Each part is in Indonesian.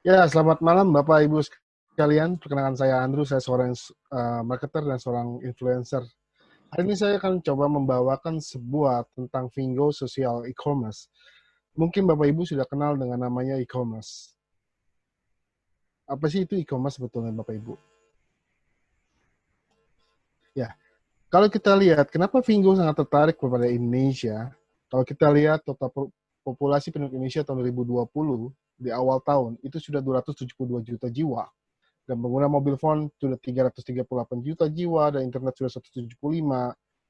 Ya, selamat malam Bapak Ibu sekalian. Perkenalkan saya Andrew, saya seorang marketer dan seorang influencer. Hari ini saya akan coba membawakan sebuah tentang Vingo Social E-commerce. Mungkin Bapak Ibu sudah kenal dengan namanya e-commerce. Apa sih itu e-commerce sebetulnya Bapak Ibu? Ya, kalau kita lihat kenapa Vingo sangat tertarik kepada Indonesia, kalau kita lihat total populasi penduduk Indonesia tahun 2020 di awal tahun itu sudah 272 juta jiwa. Dan pengguna mobil phone sudah 338 juta jiwa, dan internet sudah 175,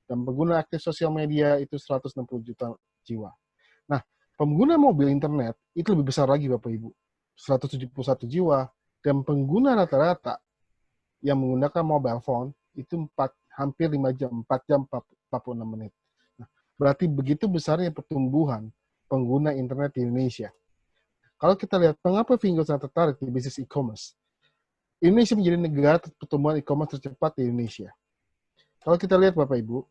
dan pengguna aktif sosial media itu 160 juta jiwa. Nah, pengguna mobil internet itu lebih besar lagi Bapak Ibu, 171 jiwa, dan pengguna rata-rata yang menggunakan mobile phone itu hampir 5 jam, 4 jam 46 menit. Nah, berarti begitu besarnya pertumbuhan pengguna internet di Indonesia. Kalau kita lihat mengapa Vingo sangat tertarik di bisnis e-commerce, Indonesia menjadi negara pertumbuhan e-commerce tercepat di Indonesia. Kalau kita lihat Bapak Ibu,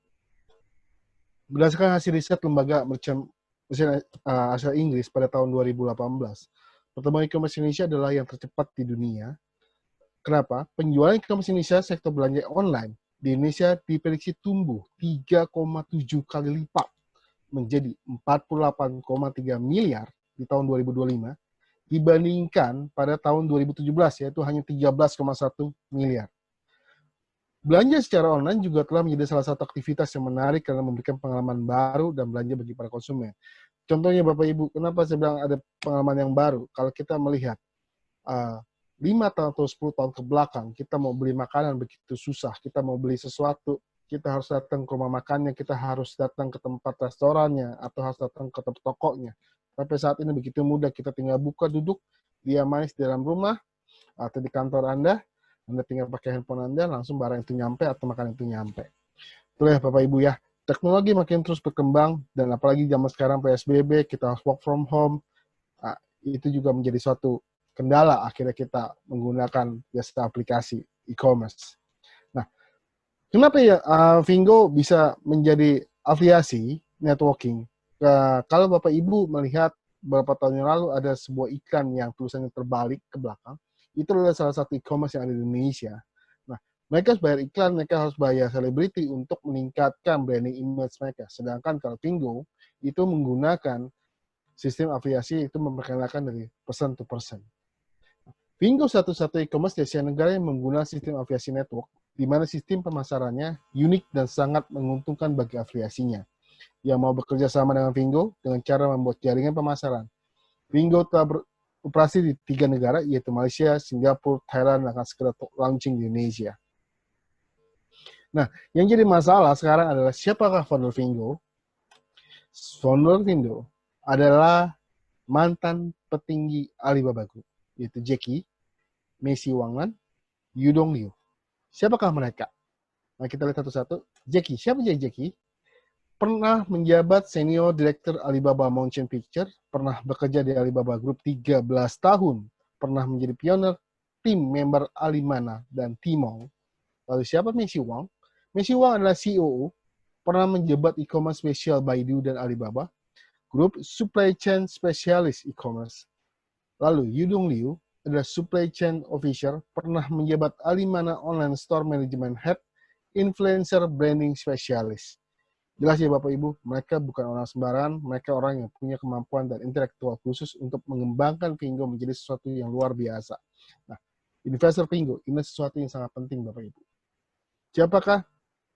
berdasarkan hasil riset lembaga merchant asal Inggris pada tahun 2018, pertumbuhan e-commerce Indonesia adalah yang tercepat di dunia. Kenapa? Penjualan e-commerce Indonesia sektor belanja online di Indonesia diprediksi tumbuh 3,7 kali lipat menjadi 48,3 miliar di tahun 2025 dibandingkan pada tahun 2017, yaitu hanya 13,1 miliar. Belanja secara online juga telah menjadi salah satu aktivitas yang menarik karena memberikan pengalaman baru dan belanja bagi para konsumen. Contohnya Bapak Ibu, kenapa saya bilang ada pengalaman yang baru? Kalau kita melihat 5 tahun atau 10 tahun ke belakang, kita mau beli makanan begitu susah, kita mau beli sesuatu, kita harus datang ke rumah makannya, kita harus datang ke tempat restorannya, atau harus datang ke tokonya. Tapi saat ini begitu mudah, kita tinggal buka, duduk, dia manis di dalam rumah, atau di kantor Anda tinggal pakai handphone Anda, langsung barang itu nyampe atau makanan itu nyampe. Itu ya Bapak Ibu ya, teknologi makin terus berkembang, dan apalagi zaman sekarang PSBB, kita harus work from home, itu juga menjadi suatu kendala akhirnya kita menggunakan jasa aplikasi e-commerce. Nah, kenapa ya Vingo bisa menjadi afiliasi networking? Kalau Bapak Ibu melihat beberapa tahun yang lalu ada sebuah iklan yang tulisannya terbalik ke belakang, itu adalah salah satu e-commerce yang ada di Indonesia. Nah, mereka harus bayar iklan, mereka harus bayar selebriti untuk meningkatkan branding image mereka. Sedangkan kalau Vingo itu menggunakan sistem afiliasi, itu memperkenalkan dari person to person. Vingo satu-satu e-commerce di Asia Tenggara yang menggunakan sistem afiliasi network, di mana sistem pemasarannya unik dan sangat menguntungkan bagi afiliasinya. Yang mau bekerja sama dengan Vingo dengan cara membuat jaringan pemasaran. Vingo telah beroperasi di 3 negara, yaitu Malaysia, Singapura, Thailand, dan akan segera launching di Indonesia. Nah, yang jadi masalah sekarang adalah siapakah founder Vingo? Founder Vingo adalah mantan petinggi Alibaba Group, yaitu Jacky, Messi Wang, Yudong Liu. Siapakah mereka? Nah, kita lihat satu-satu. Jacky, siapa Jacky? Pernah menjabat senior direktur Alibaba Motion Picture, pernah bekerja di Alibaba Group 13 tahun, pernah menjadi pionir tim member Alimana dan Tmall. Lalu siapa Messi Wang? Messi Wang adalah CEO, pernah menjabat e-commerce spesial Baidu dan Alibaba, Group Supply Chain Specialist e-commerce. Lalu Yudong Liu adalah Supply Chain Officer, pernah menjabat Alimana Online Store Management Head, Influencer Branding Specialist. Jelas ya Bapak Ibu, mereka bukan orang sembarangan, mereka orang yang punya kemampuan dan intelektual khusus untuk mengembangkan Vingo menjadi sesuatu yang luar biasa. Nah, investor Vingo ini sesuatu yang sangat penting Bapak Ibu. Siapakah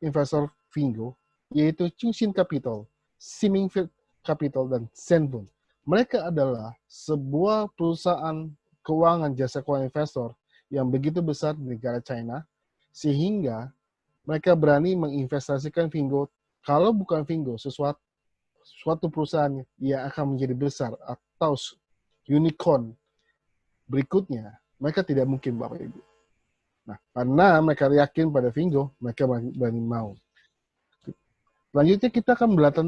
investor Vingo? Yaitu Chungsin Capital, Simingfield Capital, dan Senbun. Mereka adalah sebuah perusahaan keuangan jasa keuangan investor yang begitu besar di negara China, sehingga mereka berani menginvestasikan Vingo. Kalau bukan Vingo, suatu perusahaan yang akan menjadi besar atau unicorn berikutnya, mereka tidak mungkin Bapak Ibu. Nah, karena mereka yakin pada Vingo, mereka berani mau. Selanjutnya kita akan belajar,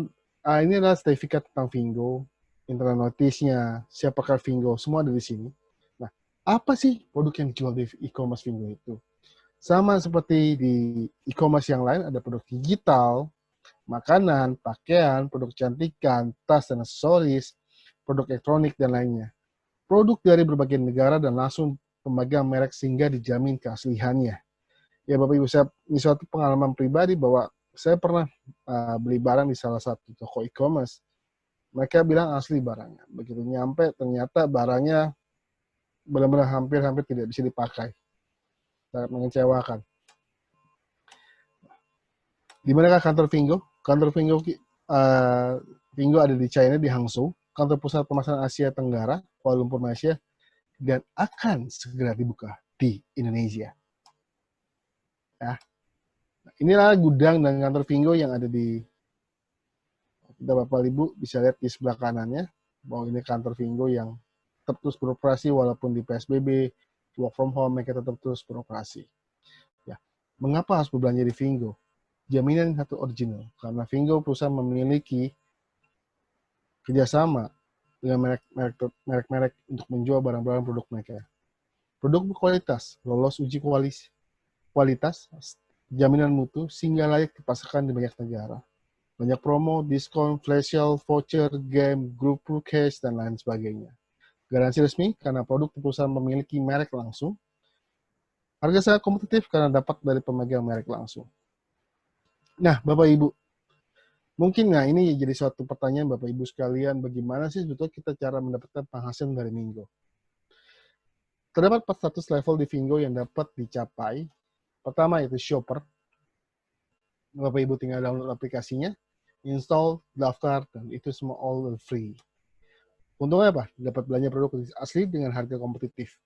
ini adalah sertifikat tentang Vingo, internet notice-nya, siapakah Vingo, semua ada di sini. Nah, apa sih produk yang dijual di e-commerce Vingo itu? Sama seperti di e-commerce yang lain, ada produk digital, makanan, pakaian, produk kecantikan, tas dan aksesoris, produk elektronik, dan lainnya. produk dari berbagai negara dan langsung pemegang merek sehingga dijamin keasliannya. Ya Bapak Ibu, ini suatu pengalaman pribadi bahwa saya pernah beli barang di salah satu toko e-commerce. Mereka bilang asli barangnya. Begitu nyampe, ternyata barangnya benar-benar hampir-hampir tidak bisa dipakai. Sangat mengecewakan. Di manakah kantor Vingo? Kantor Vingo, Vingo ada di China, di Hangzhou. Kantor pusat pemasaran Asia Tenggara, Kuala Lumpur, Malaysia. Dan akan segera dibuka di Indonesia. Ya. Inilah gudang dan kantor Vingo yang ada di, kita Bapak Ibu bisa lihat di sebelah kanannya, bahwa ini kantor Vingo yang tetap terus beroperasi walaupun di PSBB, work from home, mereka tetap terus beroperasi. Ya. Mengapa harus berbelanja di Vingo? Jaminan satu original, karena Vingo perusahaan memiliki kerjasama dengan merek-merek untuk menjual barang-barang produk mereka. Produk berkualitas, lolos uji kualitas, jaminan mutu, sehingga layak dipasarkan di banyak negara. Banyak promo, diskon, flash sale, voucher, game, grup cash, dan lain sebagainya. Garansi resmi karena produk perusahaan memiliki merek langsung. Harga sangat kompetitif karena dapat dari pemegang merek langsung. Nah, Bapak Ibu, mungkin ini jadi suatu pertanyaan Bapak Ibu sekalian, bagaimana sih sebetulnya kita cara mendapatkan penghasilan dari Vingo? Terdapat 4 status level di Vingo yang dapat dicapai. Pertama itu shopper. Bapak Ibu tinggal download aplikasinya, install, daftar, dan itu semua all free. Untungnya apa? Dapat belanja produk asli dengan harga kompetitif.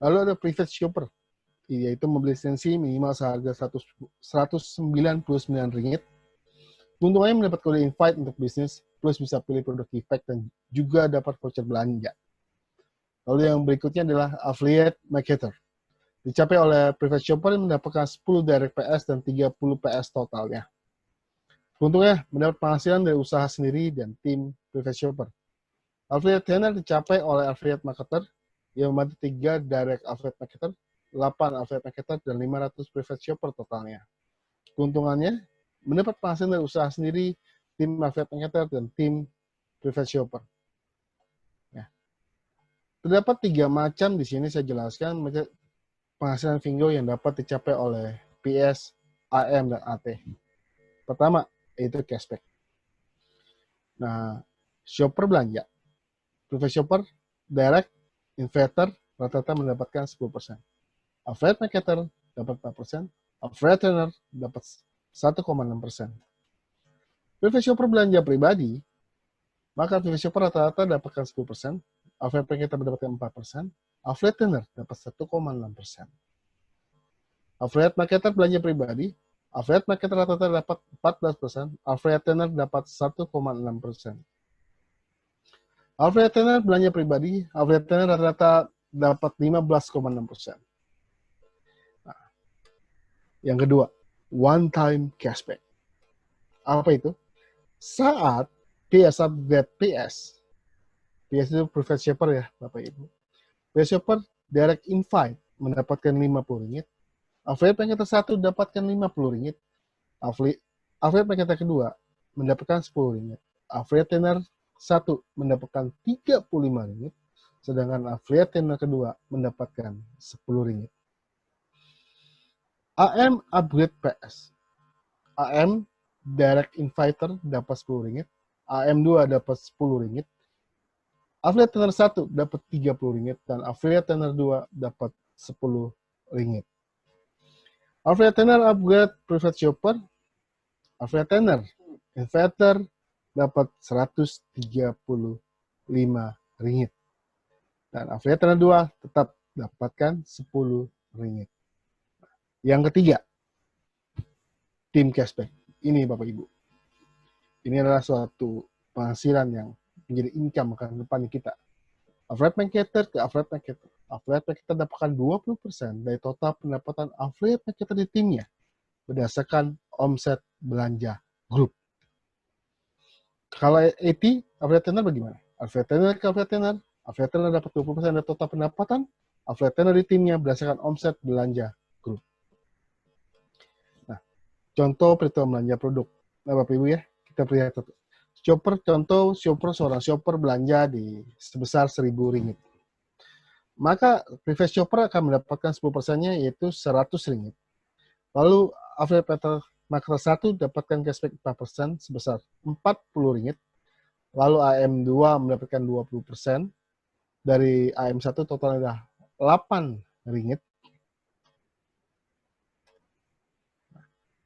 Lalu ada private shopper, yaitu membeli lisensi minimal seharga Rp199. Untungnya mendapat kode invite untuk bisnis, plus bisa pilih produk effect dan juga dapat voucher belanja. Lalu yang berikutnya adalah affiliate marketer. Dicapai oleh private shopper yang mendapatkan 10 direct PS dan 30 PS totalnya. Untungnya mendapat penghasilan dari usaha sendiri dan tim private shopper. Affiliate trainer dicapai oleh affiliate marketer yang membantu 3 direct affiliate marketer, 8 affiliate marketer, dan 500 private shopper totalnya. Keuntungannya, mendapat penghasilan dari usaha sendiri, tim affiliate marketer, dan tim private shopper. Ya. Terdapat 3 macam di sini saya jelaskan penghasilan Vingo yang dapat dicapai oleh PS, AM, dan AT. Pertama, yaitu cashback. Nah, shopper belanja. Private shopper, direct, investor, rata-rata mendapatkan 10%. Affiliate marketer dapat 4%, affiliate trainer dapat 1,6%. Private shopper belanja pribadi, maka private shopper rata-rata dapatkan 10%, affiliate marketer mendapatkan 4%, affiliate trainer dapat 1,6%. Affiliate marketer belanja pribadi, affiliate marketer rata-rata dapat 14%, affiliate trainer dapat 1,6%. Affiliate trainer belanja pribadi, affiliate trainer rata-rata dapat 15,6%. Nah, yang kedua, one time cashback. Apa itu? Saat PS upgrade PS itu private shopper ya, Bapak Ibu. Private shopper direct invite mendapatkan Rp50. Affiliate marketer 1 dapatkan Rp50. Affiliate marketer kedua mendapatkan Rp10. Affiliate trainer 1 mendapatkan Rp35, sedangkan affiliate trainer kedua mendapatkan Rp10. AM upgrade PS. AM direct inviter dapat Rp10. AM2 dapat Rp10. Affiliate trainer 1 dapat Rp30 dan affiliate trainer 2 dapat Rp10. Affiliate trainer upgrade private shopper. Affiliate trainer inviter dapat Rp135. Dan affiliate trainer 2 tetap dapatkan Rp10. Yang ketiga, tim cashback. Ini Bapak Ibu. Ini adalah suatu penghasilan yang menjadi income ke depan kita. Affiliate marketer ke affiliate marketer. Affiliate marketer dapatkan 20% dari total pendapatan affiliate marketer di timnya berdasarkan omset belanja grup. Kalau AT, affiliate trainer bagaimana? Affiliate trainer ke affiliate trainer. Affiliate trainer dapat 20% dari total pendapatan affiliate trainer di timnya berdasarkan omset belanja grup. Nah, contoh perhitungan belanja produk. Nah, Bapak Ibu ya, kita lihat Shopper, contoh seorang shopper belanja di sebesar 1.000 ringgit. Maka previous shopper akan mendapatkan 10%-nya yaitu 100 ringgit. Lalu affiliate marketer 1 dapatkan cashback 4% sebesar 40 ringgit. Lalu AM2 mendapatkan 20%. Dari AM1 totalnya adalah 8 ringgit.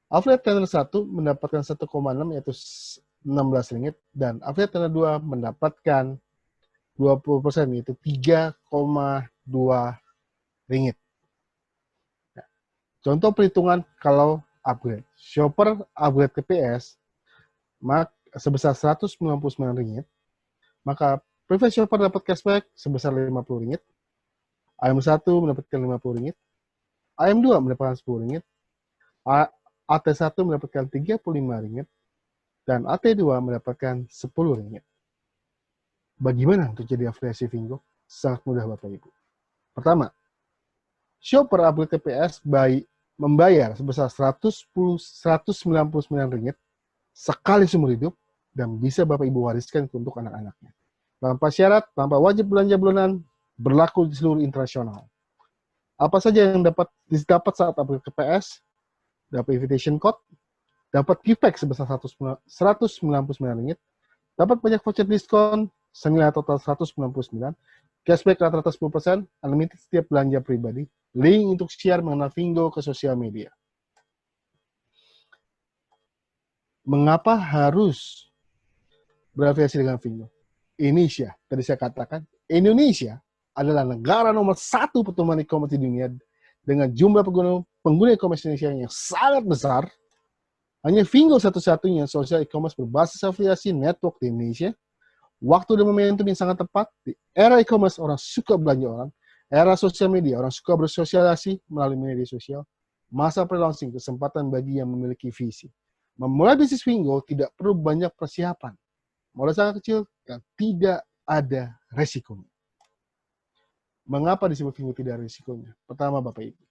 Affiliate trainer 1 mendapatkan 1,6 yaitu 16 ringgit. Dan affiliate trainer 2 mendapatkan 20% yaitu 3,2 ringgit. Nah, contoh perhitungan kalau upgrade. Shopper upgrade ke PS sebesar 199 ringgit, maka previous shopper dapat cashback sebesar 50 ringgit, AM1 mendapatkan 50 ringgit, AM2 mendapatkan 10 ringgit, AT1 mendapatkan 35 ringgit, dan AT2 mendapatkan 10 ringgit. Bagaimana untuk jadi afiliasi Vingo? Sangat mudah Bapak Ibu. Pertama, shopper upgrade TPS membayar sebesar 199 ringgit sekali seumur hidup dan bisa Bapak Ibu wariskan untuk anak-anaknya. Tanpa syarat, tanpa wajib belanja bulanan, berlaku di seluruh internasional. Apa saja yang dapat saat upgrade TPS? Dapat invitation code, dapat giftback sebesar 199 ringgit, dapat banyak voucher diskon senilai total 199, cashback rata-rata 10%, unlimited setiap belanja pribadi, link untuk share mengenal Vingo ke sosial media. Mengapa harus berafiliasi dengan Vingo? Indonesia, tadi saya katakan, Indonesia adalah negara nomor 1 pertumbuhan e-commerce di dunia dengan jumlah pengguna e-commerce Indonesia yang sangat besar. Hanya Vingo satu-satunya sosial e-commerce berbasis afiliasi network di Indonesia. Waktu dan momentum yang sangat tepat. Di era e-commerce, orang suka belanja orang. Era sosial media, orang suka bersosialisasi melalui media sosial. Masa pre-launching, kesempatan bagi yang memiliki visi. Memulai bisnis Vingo tidak perlu banyak persiapan. Modal sangat kecil dan tidak ada resikonya. Mengapa disebut Vingo tidak ada resikonya? Pertama, Bapak Ibu,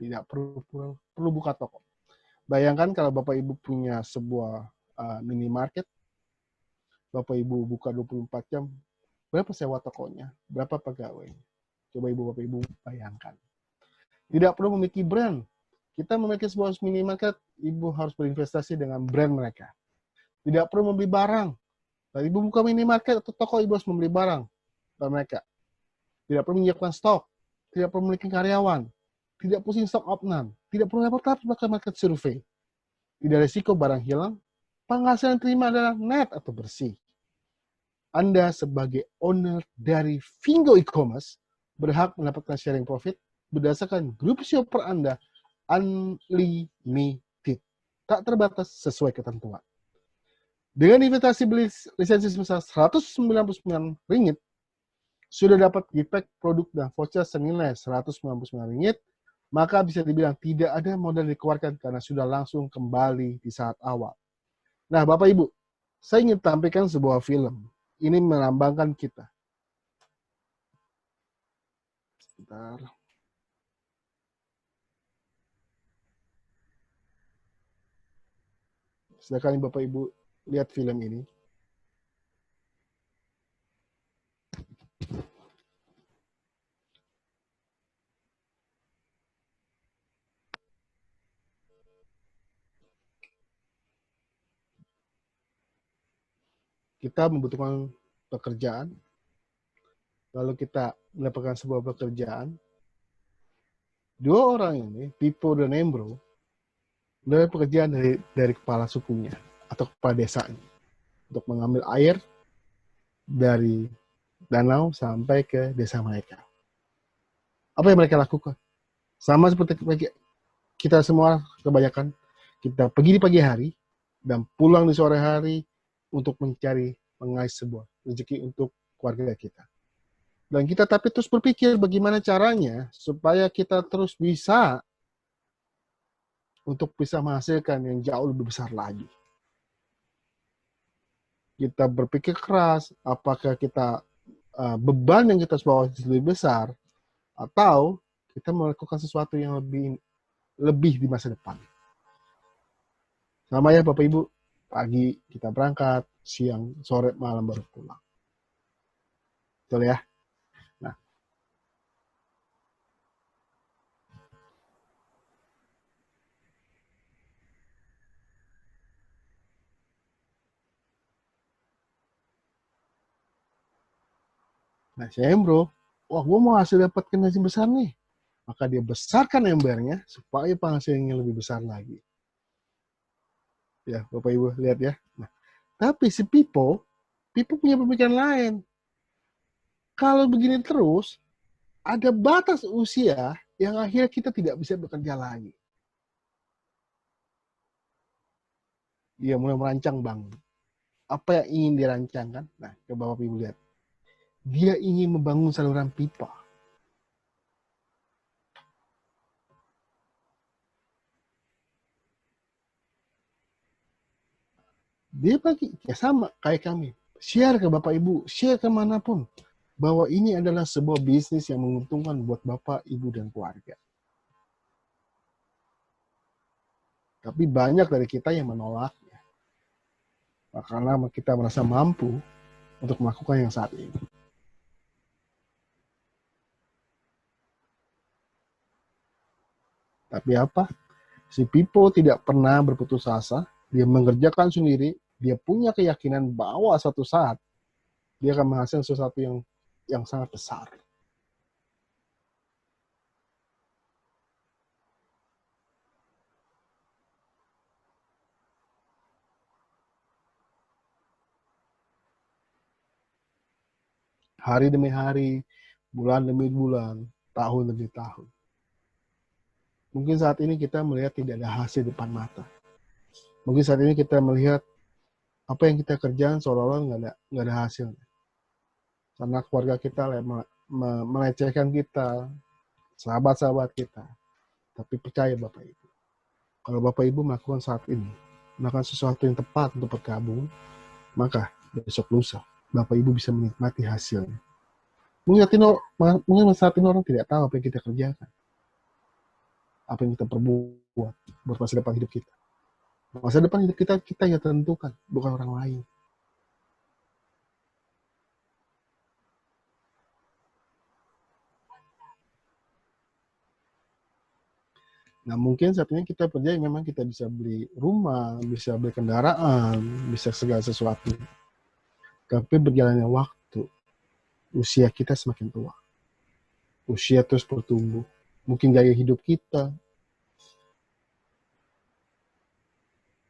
tidak perlu buka toko. Bayangkan kalau Bapak Ibu punya sebuah minimarket, Bapak Ibu buka 24 jam, berapa sewa tokonya? Berapa pegawai? Coba Bapak Ibu bayangkan. Tidak perlu memiliki brand. Kita memiliki sebuah minimarket, Ibu harus berinvestasi dengan brand mereka. Tidak perlu membeli barang. Kalau Ibu buka minimarket atau toko, Ibu harus membeli barang dari mereka. Tidak perlu menyiapkan stok. Tidak perlu memiliki karyawan. Tidak pusing stok opnam. Tidak perlu repot-repot melakukan market survei. Tidak risiko barang hilang. Penghasilan yang terima adalah net atau bersih. Anda sebagai owner dari Vingo e-commerce berhak mendapatkan sharing profit berdasarkan grup shopper Anda unlimited. Tak terbatas sesuai ketentuan. Dengan investasi beli lisensi sebesar 199 ringgit, sudah dapat giftback produk dan voucher senilai 199 ringgit, maka bisa dibilang tidak ada modal dikeluarkan karena sudah langsung kembali di saat awal. Nah, Bapak Ibu, saya ingin tampilkan sebuah film. Ini melambangkan kita. Sebentar. Silakan Bapak Ibu lihat film ini. Kita membutuhkan pekerjaan, lalu kita mendapatkan sebuah pekerjaan. Dua orang ini, Pipo dan Embro, mendapatkan pekerjaan dari kepala sukunya atau kepala desanya untuk mengambil air dari danau sampai ke desa mereka. Apa yang mereka lakukan? Sama seperti kita semua kebanyakan, kita pergi di pagi hari dan pulang di sore hari untuk mencari mengais sebuah rezeki untuk keluarga kita. Dan kita tapi terus berpikir bagaimana caranya supaya kita terus bisa untuk bisa menghasilkan yang jauh lebih besar lagi. Kita berpikir keras, apakah kita beban yang kita bawa lebih besar, atau kita melakukan sesuatu yang lebih di masa depan. Sama ya Bapak Ibu, Pagi kita berangkat, siang, sore, malam baru pulang. Betul ya? Nah, si Embro, wah gue mau hasil dapatkan hasil besar nih. Maka dia besarkan embernya supaya penghasilnya lebih besar lagi. Ya, Bapak Ibu lihat ya. Nah, tapi si Pipo punya pemikiran lain. Kalau begini terus, ada batas usia yang akhirnya kita tidak bisa bekerja lagi. Dia mulai merancang bang. Apa yang ingin dirancangkan? Nah, coba Bapak Ibu lihat. Dia ingin membangun saluran pipa. Dia bagi, ya sama kayak kami. Share ke Bapak Ibu, share kemanapun. Bahwa ini adalah sebuah bisnis yang menguntungkan buat Bapak, Ibu, dan keluarga. Tapi banyak dari kita yang menolaknya. Karena kita merasa mampu untuk melakukan yang saat ini. Tapi apa? Si Pipo tidak pernah berputus asa. Dia mengerjakan sendiri. Dia punya keyakinan bahwa suatu saat dia akan menghasilkan sesuatu yang sangat besar. Hari demi hari, bulan demi bulan, tahun demi tahun. Mungkin saat ini kita melihat tidak ada hasil depan mata. Mungkin saat ini kita melihat apa yang kita kerjakan seolah-olah nggak ada hasilnya. Karena keluarga kita melecehkan kita, sahabat-sahabat kita. Tapi percaya Bapak Ibu, kalau Bapak Ibu melakukan saat ini, melakukan sesuatu yang tepat untuk bergabung, maka besok lusa Bapak Ibu bisa menikmati hasilnya. Mungkin saat ini orang tidak tahu apa yang kita kerjakan, apa yang kita perbuat buat masa depan hidup kita. Masa depan hidup kita yang tentukan, bukan orang lain. Nah mungkin saat ini kita kerja memang kita bisa beli rumah, bisa beli kendaraan, bisa segala sesuatu. Tapi berjalannya waktu, usia kita semakin tua. Usia terus bertumbuh. Mungkin gaya hidup kita.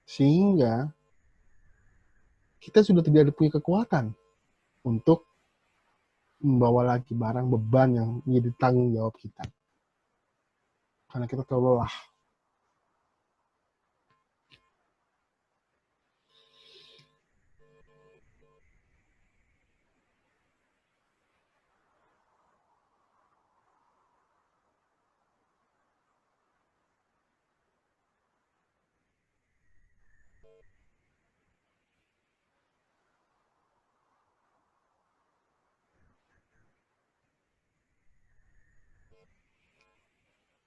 Sehingga kita sudah tidak punya kekuatan untuk membawa lagi barang beban yang menjadi tanggung jawab kita. Karena kita terlalu lelah.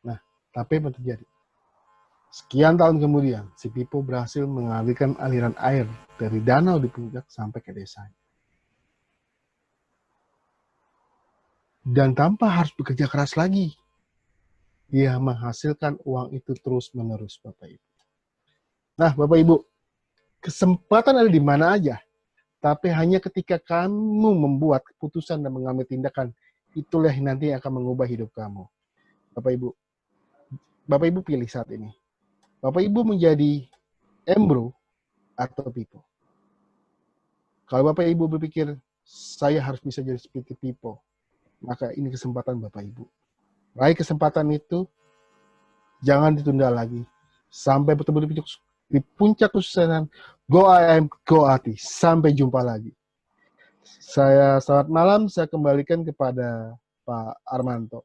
Nah, tapi apa terjadi? Sekian tahun kemudian, si Pipo berhasil mengalirkan aliran air dari danau di puncak sampai ke desanya. Dan tanpa harus bekerja keras lagi, dia menghasilkan uang itu terus-menerus, Bapak Ibu. Nah, Bapak Ibu, kesempatan ada di mana aja, tapi hanya ketika kamu membuat keputusan dan mengambil tindakan, itulah yang nanti akan mengubah hidup kamu. Bapak Ibu pilih saat ini. Bapak Ibu menjadi Embro atau Pipo. Kalau Bapak Ibu berpikir, saya harus bisa jadi seperti Pipo, maka ini kesempatan Bapak Ibu. Raih kesempatan itu, jangan ditunda lagi. Sampai bertemu di puncak kesuksesan. Go IM, go Ati. Sampai jumpa lagi. Selamat malam, saya kembalikan kepada Pak Armanto.